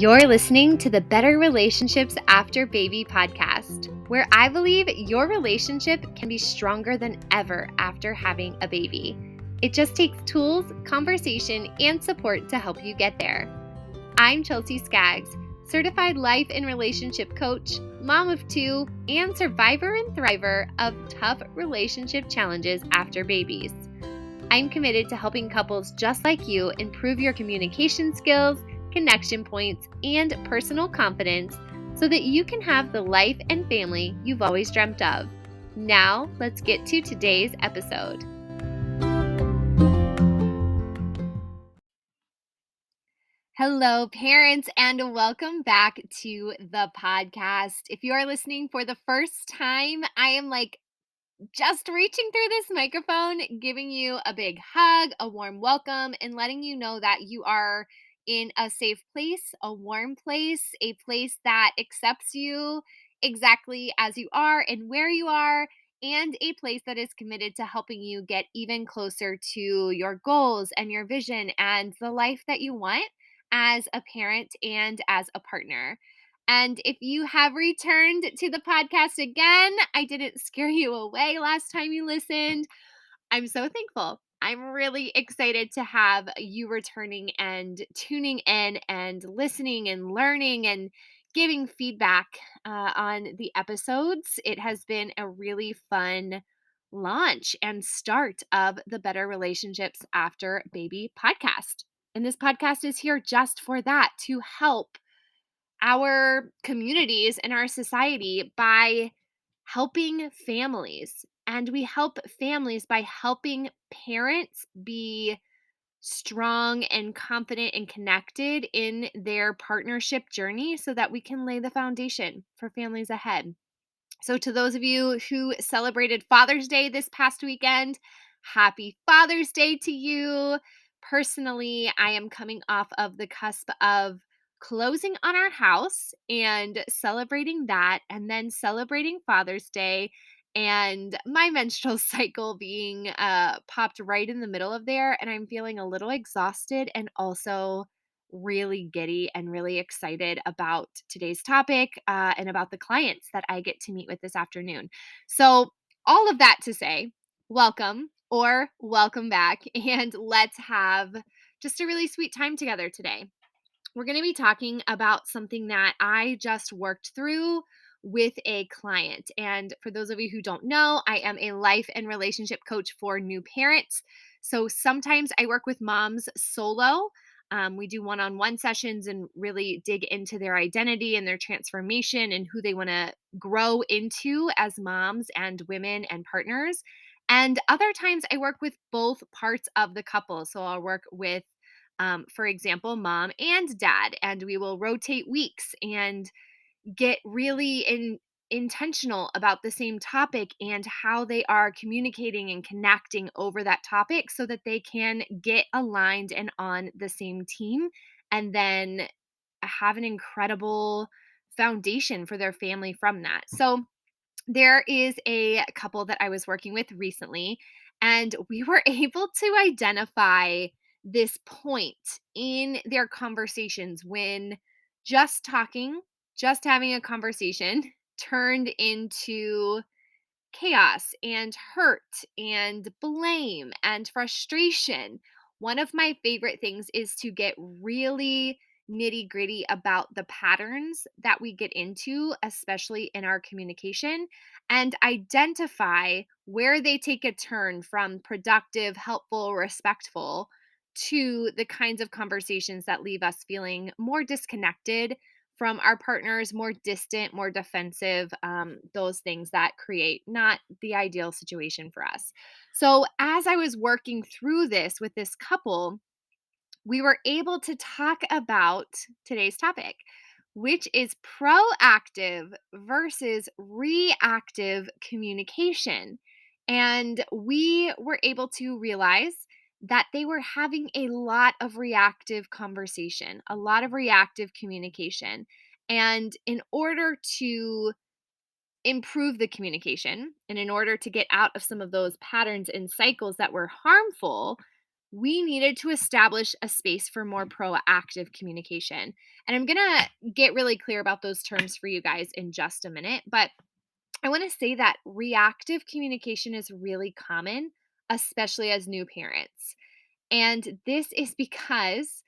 You're listening to the Better Relationships After Baby podcast, where I believe your relationship can be stronger than ever after having a baby. It just takes tools, conversation, and support to help you get there. I'm Chelsea Skaggs, certified life and relationship coach, mom of two, and survivor and thriver of tough relationship challenges after babies. I'm committed to helping couples just like you improve your communication skills, connection points, and personal confidence so that you can have the life and family you've always dreamt of. Now, let's get to today's episode. Hello, parents, and welcome back to the podcast. If you are listening for the first time, I am just reaching through this microphone, giving you a big hug, a warm welcome, and letting you know that you are in a safe place, a warm place, a place that accepts you exactly as you are and where you are, and a place that is committed to helping you get even closer to your goals and your vision and the life that you want as a parent and as a partner. And if you have returned to the podcast again, I didn't scare you away last time you listened. I'm so thankful. I'm really excited to have you returning and tuning in and listening and learning and giving feedback on the episodes. It has been a really fun launch and start of the Better Relationships After Baby podcast. And this podcast is here just for that, to help our communities and our society by helping families. And we help families by helping parents be strong and confident and connected in their partnership journey so that we can lay the foundation for families ahead. So, to those of you who celebrated Father's Day this past weekend, happy Father's Day to you. Personally, I am coming off of the cusp of closing on our house and celebrating that, and then celebrating Father's Day, and my menstrual cycle being popped right in the middle of there. And I'm feeling a little exhausted and also really giddy and really excited about today's topic and about the clients that I get to meet with this afternoon. So, all of that to say, welcome or welcome back, and let's have just a really sweet time together today. We're going to be talking about something that I just worked through with a client. And for those of you who don't know, I am a life and relationship coach for new parents. So sometimes I work with moms solo. We do one-on-one sessions and really dig into their identity and their transformation and who they want to grow into as moms and women and partners. And other times I work with both parts of the couple. So I'll work with for example, mom and dad, and we will rotate weeks and get really intentional about the same topic and how they are communicating and connecting over that topic so that they can get aligned and on the same team and then have an incredible foundation for their family from that. So, there is a couple that I was working with recently, and we were able to identify this point in their conversations when just talking, just having a conversation turned into chaos and hurt and blame and frustration. One of my favorite things is to get really nitty gritty about the patterns that we get into, especially in our communication, and identify where they take a turn from productive, helpful, respectful to the kinds of conversations that leave us feeling more disconnected from our partners, more distant, more defensive, those things that create not the ideal situation for us. So, as I was working through this with this couple, we were able to talk about today's topic, which is proactive versus reactive communication. And we were able to realize that they were having a lot of reactive conversation, a lot of reactive communication. And in order to improve the communication and in order to get out of some of those patterns and cycles that were harmful, we needed to establish a space for more proactive communication. And I'm going to get really clear about those terms for you guys in just a minute. But I want to say that reactive communication is really common, especially as new parents. And this is because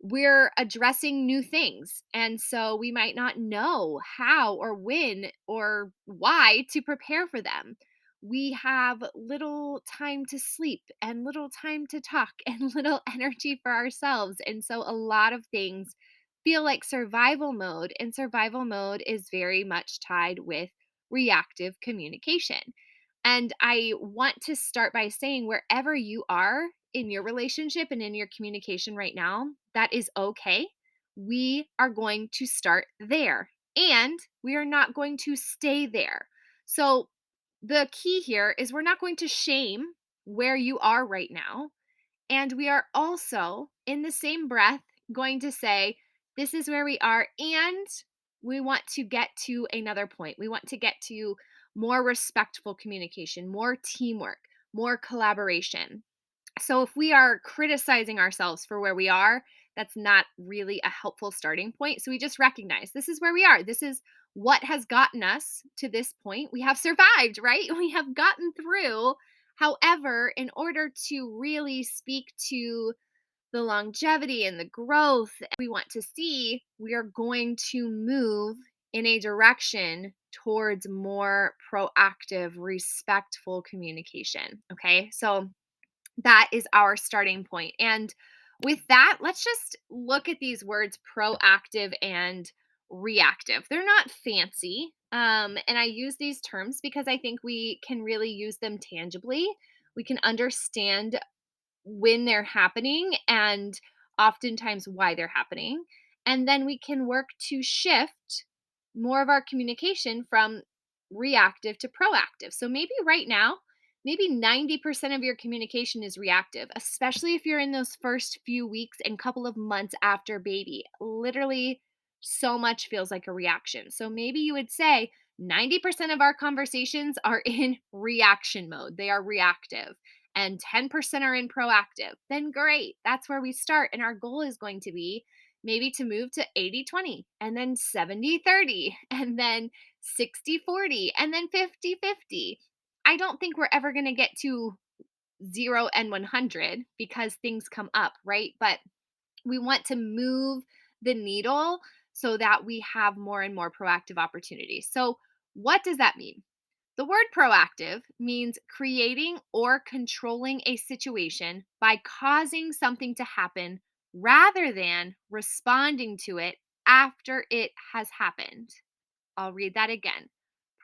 we're addressing new things. And so we might not know how or when or why to prepare for them. We have little time to sleep and little time to talk and little energy for ourselves. And so a lot of things feel like survival mode, and survival mode is very much tied with reactive communication. And I want to start by saying, wherever you are in your relationship and in your communication right now, that is okay. We are going to start there, and we are not going to stay there. So, the key here is we're not going to shame where you are right now. And we are also, in the same breath, going to say, this is where we are, and we want to get to another point. We want to get to more respectful communication, more teamwork, more collaboration. So if we are criticizing ourselves for where we are, that's not really a helpful starting point. So we just recognize this is where we are. This is what has gotten us to this point. We have survived, right? We have gotten through. However, in order to really speak to the longevity and the growth we want to see, we are going to move in a direction towards more proactive, respectful communication. Okay. So that is our starting point. And with that, let's just look at these words proactive and reactive. They're not fancy. And I use these terms because I think we can really use them tangibly. We can understand when they're happening and oftentimes why they're happening. And then we can work to shift more of our communication from reactive to proactive. So maybe right now, maybe 90% of your communication is reactive, especially if you're in those first few weeks and couple of months after baby. Literally, so much feels like a reaction. So maybe you would say 90% of our conversations are in reaction mode, they are reactive, and 10% are in proactive. Then great, that's where we start. And our goal is going to be maybe to move to 80-20, and then 70-30, and then 60-40, and then 50-50. I don't think we're ever going to get to 0 and 100 because things come up, right? But we want to move the needle so that we have more and more proactive opportunities. So, what does that mean? The word proactive means creating or controlling a situation by causing something to happen rather than responding to it after it has happened. I'll read that again.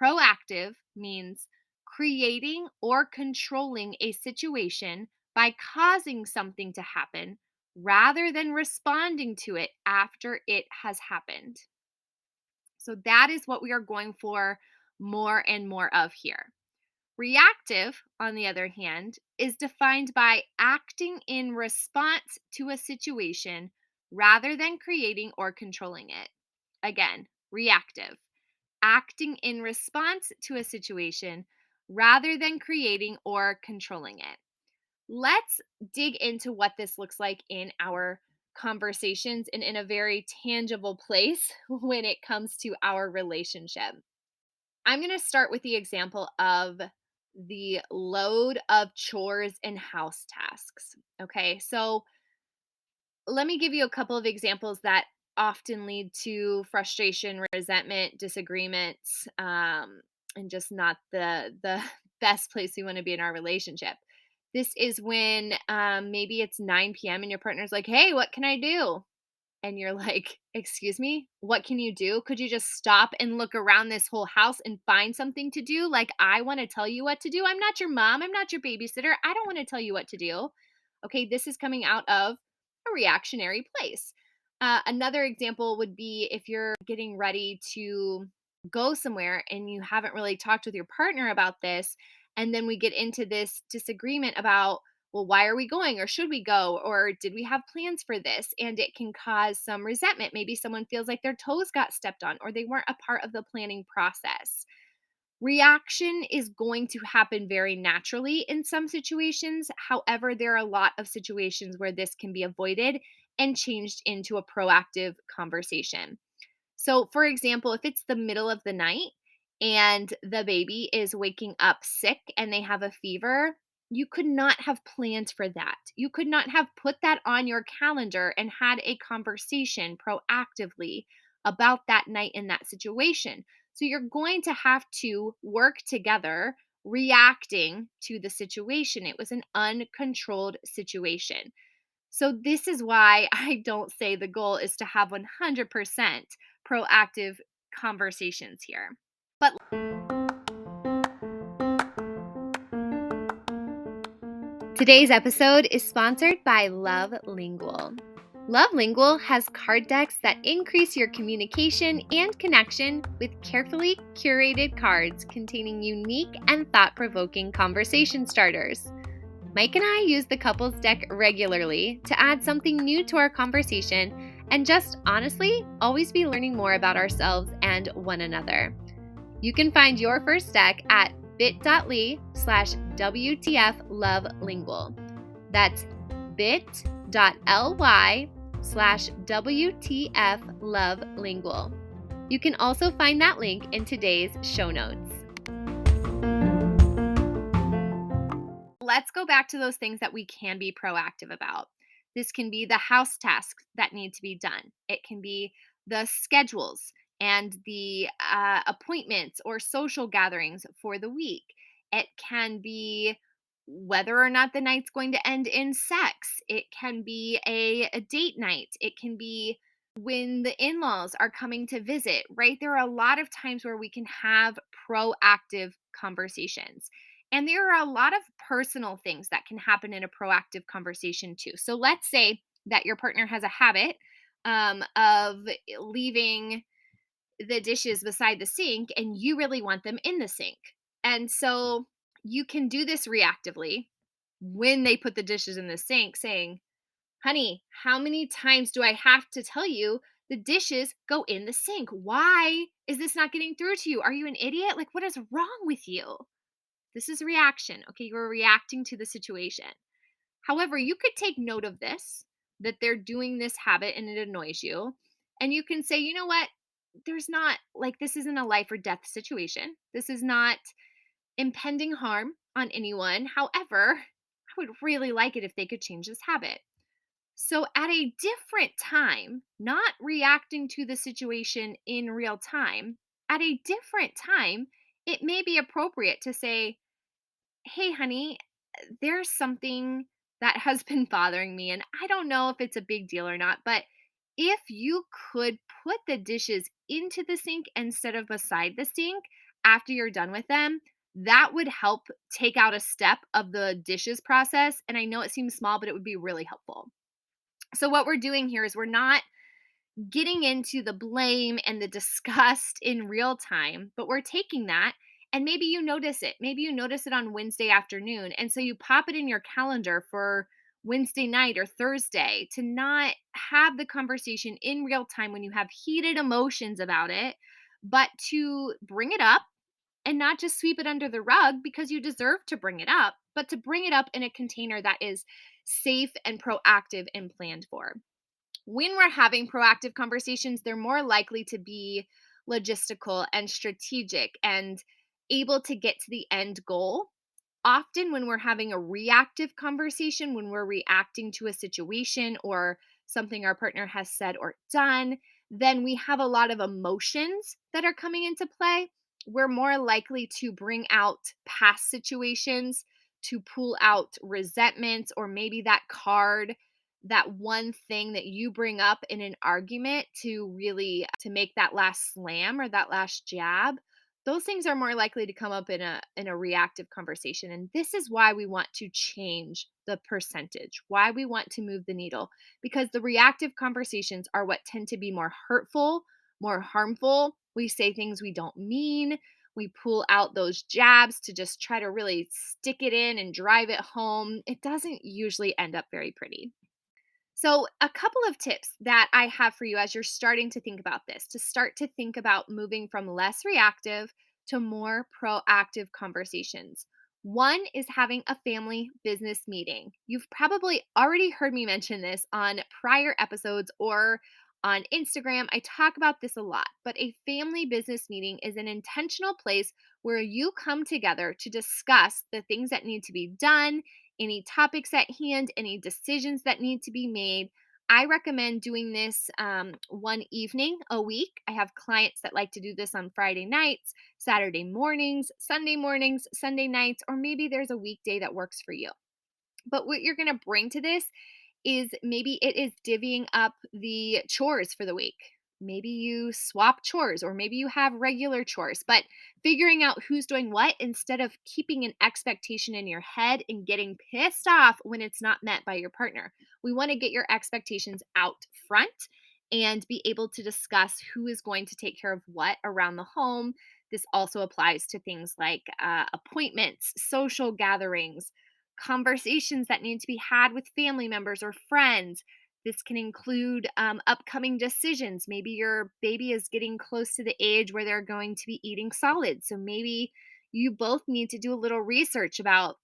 Proactive means creating or controlling a situation by causing something to happen rather than responding to it after it has happened. So that is what we are going for more and more of here. Reactive, on the other hand, is defined by acting in response to a situation rather than creating or controlling it. Again, reactive, acting in response to a situation rather than creating or controlling it. Let's dig into what this looks like in our conversations and in a very tangible place when it comes to our relationship. I'm going to start with the example of the load of chores and house tasks. Okay, so let me give you a couple of examples that often lead to frustration, resentment, disagreements, and just not the best place we want to be in our relationship. This is when maybe it's 9 p.m. and your partner's like, "Hey, what can I do?" And you're like, "Excuse me, what can you do? Could you just stop and look around this whole house and find something to do? Like, I want to tell you what to do. I'm not your mom. I'm not your babysitter. I don't want to tell you what to do." Okay, this is coming out of a reactionary place. Another example would be if you're getting ready to go somewhere and you haven't really talked with your partner about this. And then we get into this disagreement about, well, why are we going? Or should we go? Or did we have plans for this? And it can cause some resentment. Maybe someone feels like their toes got stepped on or they weren't a part of the planning process. Reaction is going to happen very naturally in some situations. However, there are a lot of situations where this can be avoided and changed into a proactive conversation. So, for example, if it's the middle of the night and the baby is waking up sick and they have a fever, you could not have planned for that. You could not have put that on your calendar and had a conversation proactively about that night in that situation. So, you're going to have to work together reacting to the situation. It was an uncontrolled situation. So, this is why I don't say the goal is to have 100% proactive conversations here. But today's episode is sponsored by Love Lingual. Love Lingual has card decks that increase your communication and connection with carefully curated cards containing unique and thought-provoking conversation starters. Mike and I use the couples deck regularly to add something new to our conversation and just honestly always be learning more about ourselves and one another. You can find your first deck at bit.ly/WTFLoveLingual. That's bit.ly/WTFLoveLingual. You can also find that link in today's show notes. Let's go back to those things that we can be proactive about. This can be the house tasks that need to be done. It can be the schedules and the appointments or social gatherings for the week. It can be whether or not the night's going to end in sex. It can be a date night. It can be when the in laws are coming to visit, right? There are a lot of times where we can have proactive conversations. And there are a lot of personal things that can happen in a proactive conversation too. So let's say that your partner has a habit of leaving the dishes beside the sink and you really want them in the sink. And so you can do this reactively when they put the dishes in the sink, saying, "Honey, how many times do I have to tell you the dishes go in the sink? Why is this not getting through to you? Are you an idiot? Like, what is wrong with you?" This is reaction. Okay, you're reacting to the situation. However, you could take note of this, that they're doing this habit and it annoys you. And you can say, you know what? There's not, like, this isn't a life or death situation. This is not impending harm on anyone. However, I would really like it if they could change this habit. So, at a different time, not reacting to the situation in real time, at a different time, it may be appropriate to say, "Hey, honey, there's something that has been bothering me, and I don't know if it's a big deal or not, but if you could put the dishes into the sink instead of beside the sink after you're done with them, that would help take out a step of the dishes process." And I know it seems small, but it would be really helpful. So, what we're doing here is we're not getting into the blame and the disgust in real time, but we're taking that and maybe you notice it. Maybe you notice it on Wednesday afternoon. And so you pop it in your calendar for Wednesday night or Thursday to not have the conversation in real time when you have heated emotions about it, but to bring it up and not just sweep it under the rug because you deserve to bring it up, but to bring it up in a container that is safe and proactive and planned for. When we're having proactive conversations, they're more likely to be logistical and strategic and able to get to the end goal. Often, when we're having a reactive conversation, when we're reacting to a situation or something our partner has said or done, then we have a lot of emotions that are coming into play. We're more likely to bring out past situations, to pull out resentments, or maybe that card, that one thing that you bring up in an argument to really to make that last slam or that last jab. Those things are more likely to come up in a reactive conversation, and this is why we want to change the percentage, why we want to move the needle, because the reactive conversations are what tend to be more hurtful, more harmful. We say things we don't mean. We pull out those jabs to just try to really stick it in and drive it home. It doesn't usually end up very pretty. So, a couple of tips that I have for you as you're starting to think about this, to start to think about moving from less reactive to more proactive conversations. One is having a family business meeting. You've probably already heard me mention this on prior episodes or on Instagram. I talk about this a lot, but a family business meeting is an intentional place where you come together to discuss the things that need to be done, any topics at hand, any decisions that need to be made. I recommend doing this one evening a week. I have clients that like to do this on Friday nights, Saturday mornings, Sunday nights, or maybe there's a weekday that works for you. But what you're going to bring to this is maybe it is divvying up the chores for the week. Maybe you swap chores, or maybe you have regular chores, but figuring out who's doing what instead of keeping an expectation in your head and getting pissed off when it's not met by your partner. We want to get your expectations out front and be able to discuss who is going to take care of what around the home. This also applies to things like appointments, social gatherings, conversations that need to be had with family members or friends. This can include upcoming decisions. Maybe your baby is getting close to the age where they're going to be eating solids. So maybe you both need to do a little research about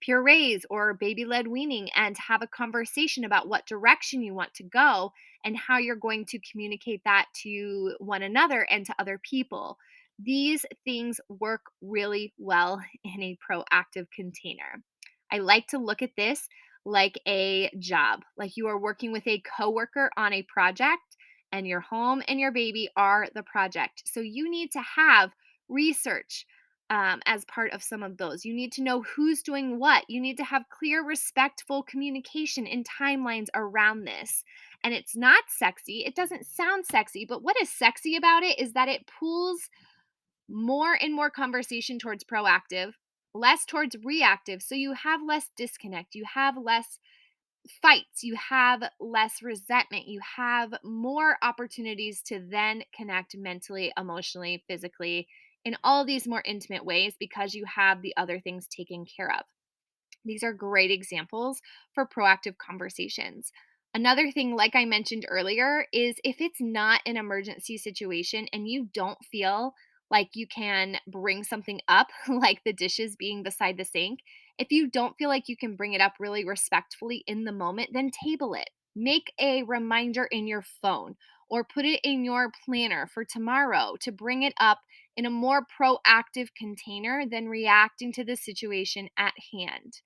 purees or baby led weaning and have a conversation about what direction you want to go and how you're going to communicate that to one another and to other people. These things work really well in a proactive container. I like to look at this like a job, like you are working with a coworker on a project, and your home and your baby are the project. So you need to have research as part of some of those. You need to know who's doing what. You need to have clear, respectful communication and timelines around this. And it's not sexy. It doesn't sound sexy, but what is sexy about it is that it pulls more and more conversation towards proactive, less towards reactive. So you have less disconnect, you have less fights, you have less resentment, you have more opportunities to then connect mentally, emotionally, physically, in all these more intimate ways because you have the other things taken care of. These are great examples for proactive conversations. Another thing, like I mentioned earlier, is if it's not an emergency situation and you don't feel like you can bring something up, like the dishes being beside the sink, if you don't feel like you can bring it up really respectfully in the moment, then table it. Make a reminder in your phone or put it in your planner for tomorrow to bring it up in a more proactive container than reacting to the situation at hand.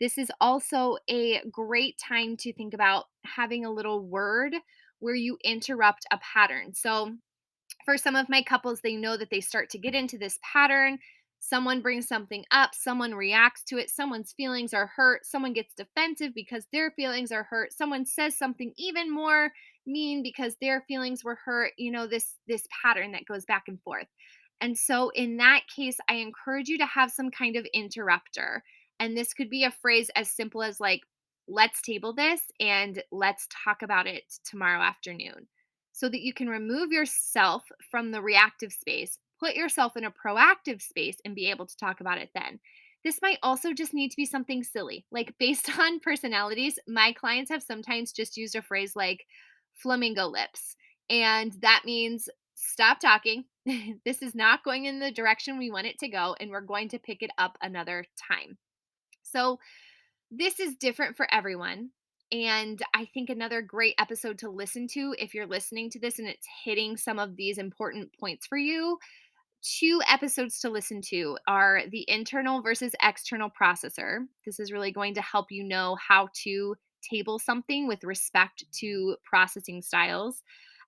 This is also a great time to think about having a little word where you interrupt a pattern. So, for some of my couples, they know that they start to get into this pattern. Someone brings something up, someone reacts to it, someone's feelings are hurt, someone gets defensive because their feelings are hurt, someone says something even more mean because their feelings were hurt, this pattern that goes back and forth. And so in that case, I encourage you to have some kind of interrupter. And this could be a phrase as simple as like, let's table this and let's talk about it tomorrow afternoon, so that you can remove yourself from the reactive space, put yourself in a proactive space, and be able to talk about it then. This might also just need to be something silly. Like, based on personalities, my clients have sometimes just used a phrase like flamingo lips. And that means stop talking. This is not going in the direction we want it to go, and we're going to pick it up another time. So, this is different for everyone. And I think another great episode to listen to if you're listening to this and it's hitting some of these important points for you, two episodes to listen to are the internal versus external processor. This is really going to help you know how to table something with respect to processing styles,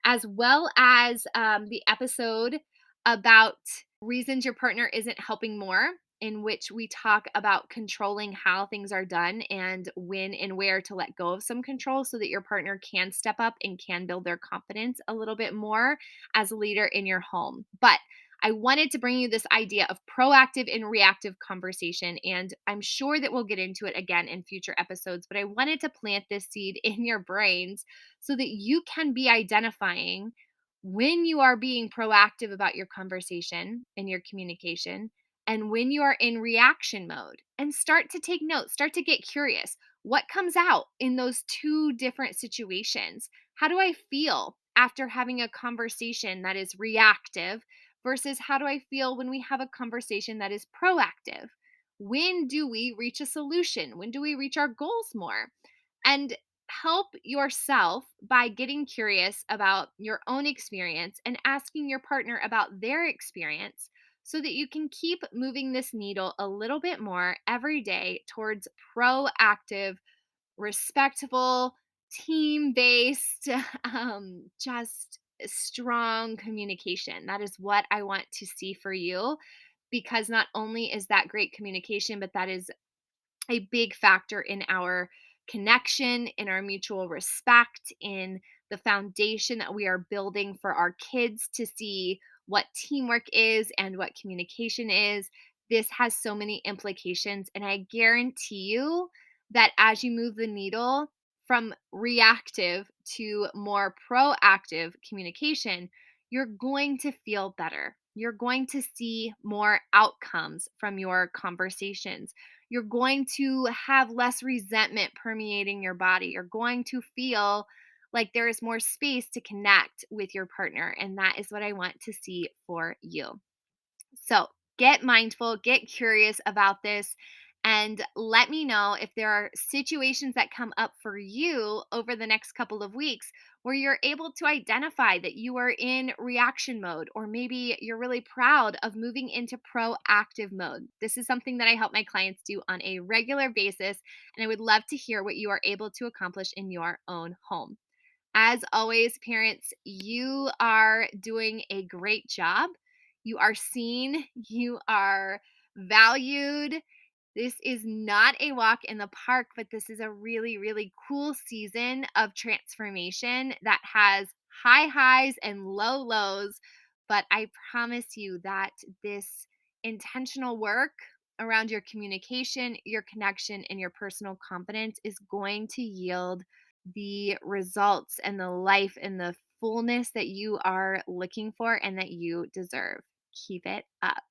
as well as the episode about reasons your partner isn't helping more, in which we talk about controlling how things are done and when and where to let go of some control so that your partner can step up and can build their confidence a little bit more as a leader in your home. But I wanted to bring you this idea of proactive and reactive conversation, and I'm sure that we'll get into it again in future episodes, but I wanted to plant this seed in your brains so that you can be identifying when you are being proactive about your conversation and your communication and when you are in reaction mode, and start to take notes, start to get curious. What comes out in those two different situations? How do I feel after having a conversation that is reactive versus how do I feel when we have a conversation that is proactive? When do we reach a solution? When do we reach our goals more? And help yourself by getting curious about your own experience and asking your partner about their experience so that you can keep moving this needle a little bit more every day towards proactive, respectful, team based, just strong communication. That is what I want to see for you because not only is that great communication, but that is a big factor in our connection, in our mutual respect, in the foundation that we are building for our kids to see what teamwork is and what communication is. This has so many implications. And I guarantee you that as you move the needle from reactive to more proactive communication, you're going to feel better. You're going to see more outcomes from your conversations. You're going to have less resentment permeating your body. You're going to feel like there is more space to connect with your partner. And that is what I want to see for you. So get mindful, get curious about this, and let me know if there are situations that come up for you over the next couple of weeks where you're able to identify that you are in reaction mode, or maybe you're really proud of moving into proactive mode. This is something that I help my clients do on a regular basis, and I would love to hear what you are able to accomplish in your own home. As always, parents, you are doing a great job. You are seen, you are valued. This is not a walk in the park, but this is a really, really cool season of transformation that has high highs and low lows. But I promise you that this intentional work around your communication, your connection, and your personal confidence is going to yield the results and the life and the fullness that you are looking for and that you deserve. Keep it up.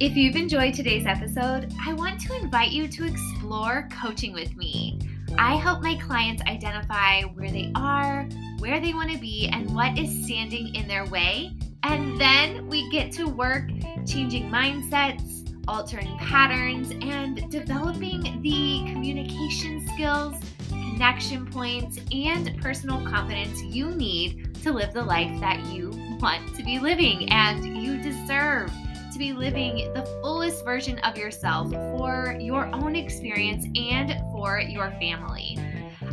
If you've enjoyed today's episode, I want to invite you to explore coaching with me. I help my clients identify where they are, where they want to be, and what is standing in their way. And then we get to work changing mindsets, altering patterns, and developing the communication skills, connection points, and personal confidence you need to live the life that you want to be living and you deserve to be living the fullest version of yourself for your own experience and for your family.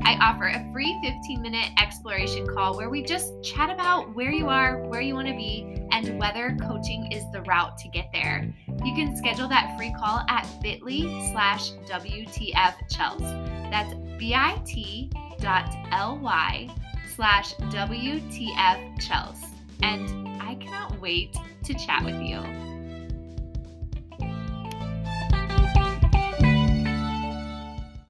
I offer a free 15-minute exploration call where we just chat about where you are, where you want to be, and whether coaching is the route to get there. You can schedule that free call at bit.ly/WTFChels. That's bit.ly/WTFChels. And I cannot wait to chat with you.